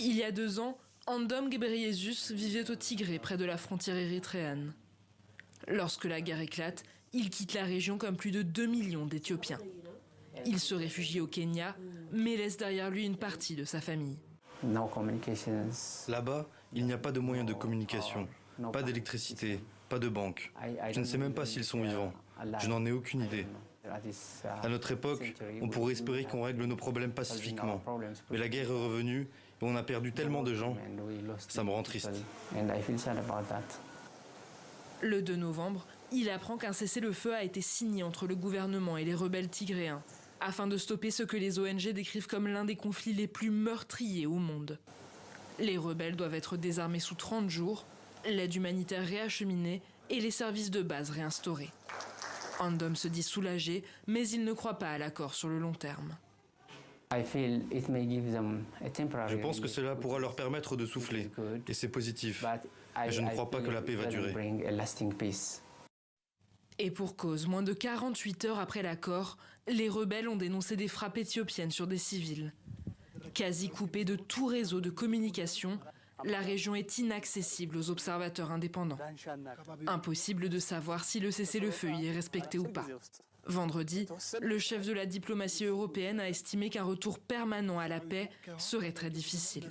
Il y a 2 ans, Andom Ghebreyesus vivait au Tigré, près de la frontière érythréenne. Lorsque la guerre éclate, il quitte la région comme plus de 2 millions d'Éthiopiens. Il se réfugie au Kenya, mais laisse derrière lui une partie de sa famille. Là-bas, il n'y a pas de moyens de communication, pas d'électricité, pas de banque. Je ne sais même pas s'ils sont vivants. Je n'en ai aucune idée. À notre époque, on pourrait espérer qu'on règle nos problèmes pacifiquement. Mais la guerre est revenue et on a perdu tellement de gens. Ça me rend triste. Le 2 novembre, il apprend qu'un cessez-le-feu a été signé entre le gouvernement et les rebelles tigréens, afin de stopper ce que les ONG décrivent comme l'un des conflits les plus meurtriers au monde. Les rebelles doivent être désarmés sous 30 jours, l'aide humanitaire réacheminée et les services de base réinstaurés. Andom se dit soulagé, mais il ne croit pas à l'accord sur le long terme. Je pense que cela pourra leur permettre de souffler, et c'est positif. Mais je ne crois pas que la paix va durer. Et pour cause, moins de 48 heures après l'accord, les rebelles ont dénoncé des frappes éthiopiennes sur des civils. Quasi coupée de tout réseau de communication, la région est inaccessible aux observateurs indépendants. Impossible de savoir si le cessez-le-feu y est respecté ou pas. Vendredi, le chef de la diplomatie européenne a estimé qu'un retour permanent à la paix serait très difficile.